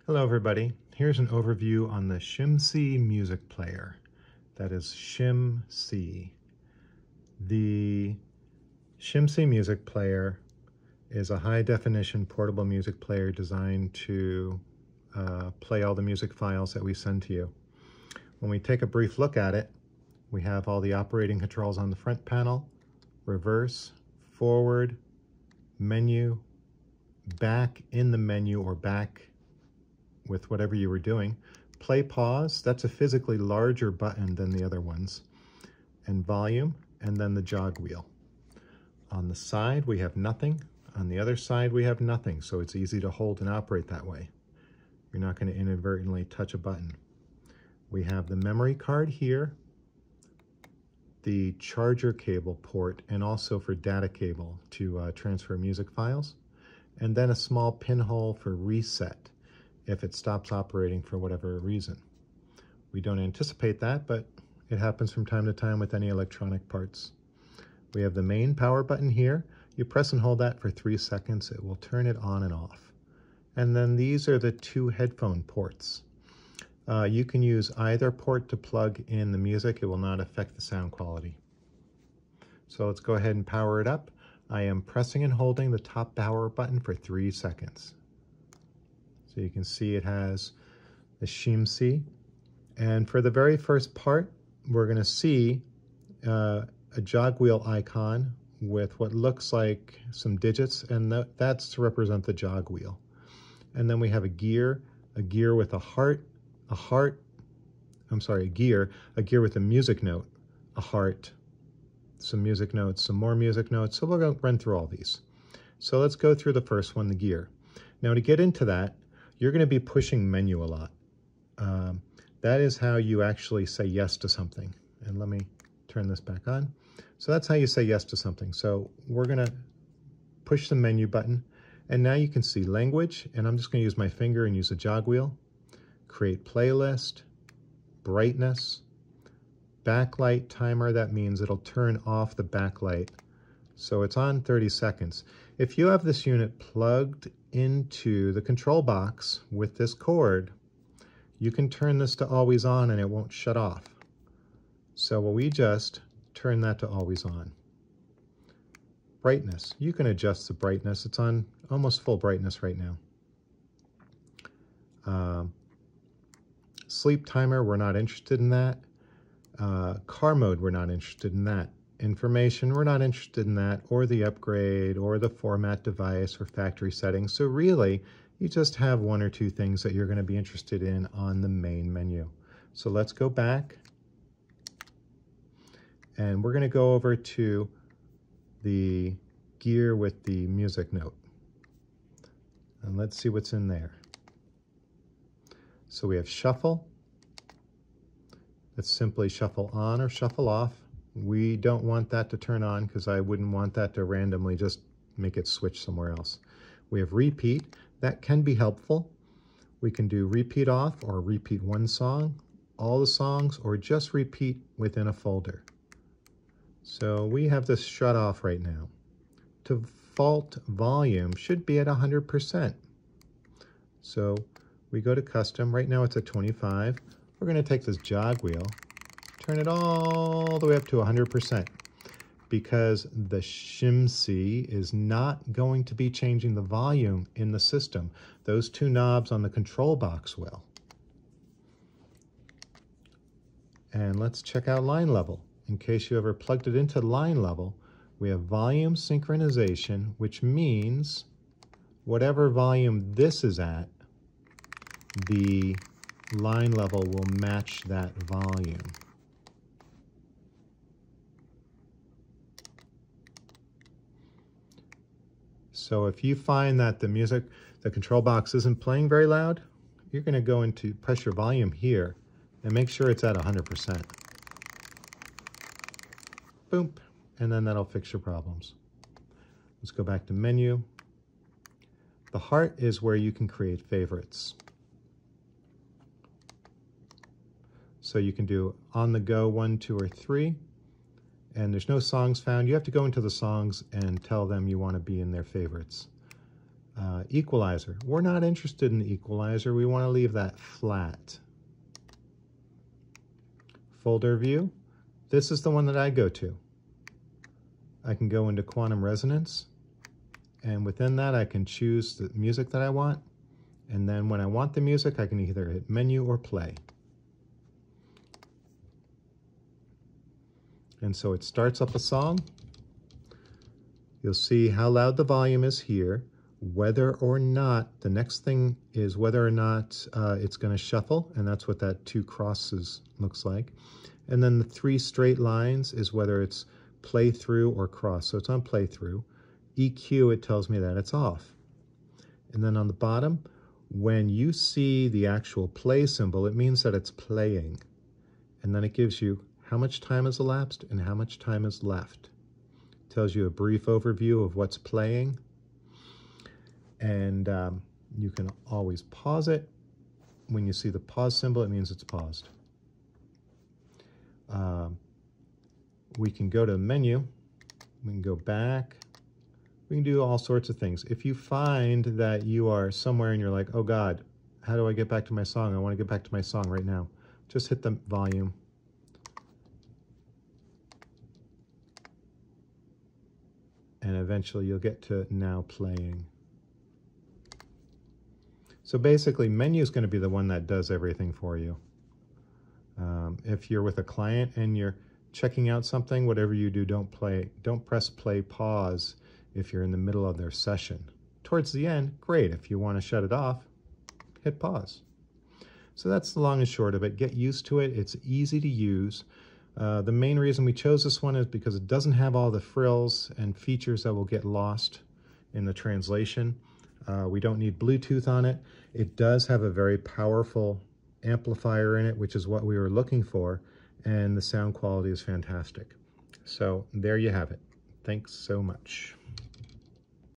Hello everybody. Here's an overview on the SHMCI music player. That is SHMCI. The SHMCI music player is a high-definition portable music player designed to play all the music files that we send to you. When we take a brief look at it, we have all the operating controls on the front panel: reverse, forward, menu, back in the menu or back with whatever you were doing. Play, pause, that's a physically larger button than the other ones. And volume, and then the jog wheel. On the side, we have nothing. On the other side, we have nothing, so it's easy to hold and operate that way. You're not going to inadvertently touch a button. We have the memory card here, the charger cable port, and also for data cable to transfer music files, and then a small pinhole for reset if it stops operating for whatever reason. We don't anticipate that, but it happens from time to time with any electronic parts. We have the main power button here. You press and hold that for 3 seconds. It will turn it on and off. And then these are the 2 headphone ports. You can use either port to plug in the music. It will not affect the sound quality. So let's go ahead and power it up. I am pressing and holding the top power button for 3 seconds. So you can see it has the SHMCI. And for the very first part, we're going to see a jog wheel icon with what looks like some digits, and that's to represent the jog wheel. And then we have a gear with a heart, a gear with a music note, a heart, some music notes, some more music notes. So we'll go run through all these. So let's go through the first one, the gear. Now to get into that, you're going to be pushing menu a lot. That is how you actually say yes to something. And let me turn this back on. So that's how you say yes to something. So we're going to push the menu button. And now you can see language. And I'm just going to use my finger and use a jog wheel. Create playlist, brightness, backlight timer. That means it'll turn off the backlight. So it's on 30 seconds. If you have this unit plugged into the control box with this cord, you can turn this to always on and it won't shut off. So we just turn that to always on. Brightness, you can adjust the brightness. It's on almost full brightness right now. Sleep timer, we're not interested in that. Car mode, we're not interested in that. Information, we're not interested in that, or the upgrade, or the format device, or factory settings. So really, you just have 1 or 2 things that you're going to be interested in on the main menu. So let's go back, and we're going to go over to the gear with the music note. And let's see what's in there. So we have shuffle. That's simply shuffle on or shuffle off. We don't want that to turn on because I wouldn't want that to randomly just make it switch somewhere else. We have repeat. That can be helpful. We can do repeat off or repeat one song, all the songs, or just repeat within a folder. So we have this shut off right now. Default volume should be at 100%. So we go to custom. Right now it's at 25. We're going to take this jog wheel, turn it all the way up to 100%, because the SHMCI is not going to be changing the volume in the system. Those 2 knobs on the control box will. And let's check out line level. In case you ever plugged it into line level, we have volume synchronization, which means whatever volume this is at, the line level will match that volume. So if you find that the control box isn't playing very loud, you're going to go into press your volume here and make sure it's at 100%. Boom, and then that'll fix your problems. Let's go back to menu. The heart is where you can create favorites. So you can do on the go 1, 2, or 3. And there's no songs found. You have to go into the songs and tell them you want to be in their favorites. Equalizer. We're not interested in the equalizer. We want to leave that flat. Folder view. This is the one that I go to. I can go into quantum resonance, and within that I can choose the music that I want, and then when I want the music I can either hit menu or play. And so it starts up a song. You'll see how loud the volume is here, whether or not, the next thing is whether or not it's going to shuffle, and that's what that 2 crosses looks like. And then the 3 straight lines is whether it's play through or cross. So it's on play through. EQ, it tells me that it's off. And then on the bottom, when you see the actual play symbol, it means that it's playing. And then it gives you how much time has elapsed and how much time is left. It tells you a brief overview of what's playing. And you can always pause it. When you see the pause symbol, it means it's paused. We can go to the menu, we can go back, we can do all sorts of things. If you find that you are somewhere and you're like, oh God, how do I get back to my song? I want to get back to my song right now. Just hit the volume. And eventually you'll get to now playing. So basically, menu is going to be the one that does everything for you. If you're with a client and you're checking out something, whatever you do, don't press play pause if you're in the middle of their session. Towards the end, great. If you want to shut it off, hit pause. So that's the long and short of it. Get used to it. It's easy to use. The main reason we chose this one is because it doesn't have all the frills and features that will get lost in the translation. We don't need Bluetooth on it. It does have a very powerful amplifier in it, which is what we were looking for, and the sound quality is fantastic. So there you have it. Thanks so much.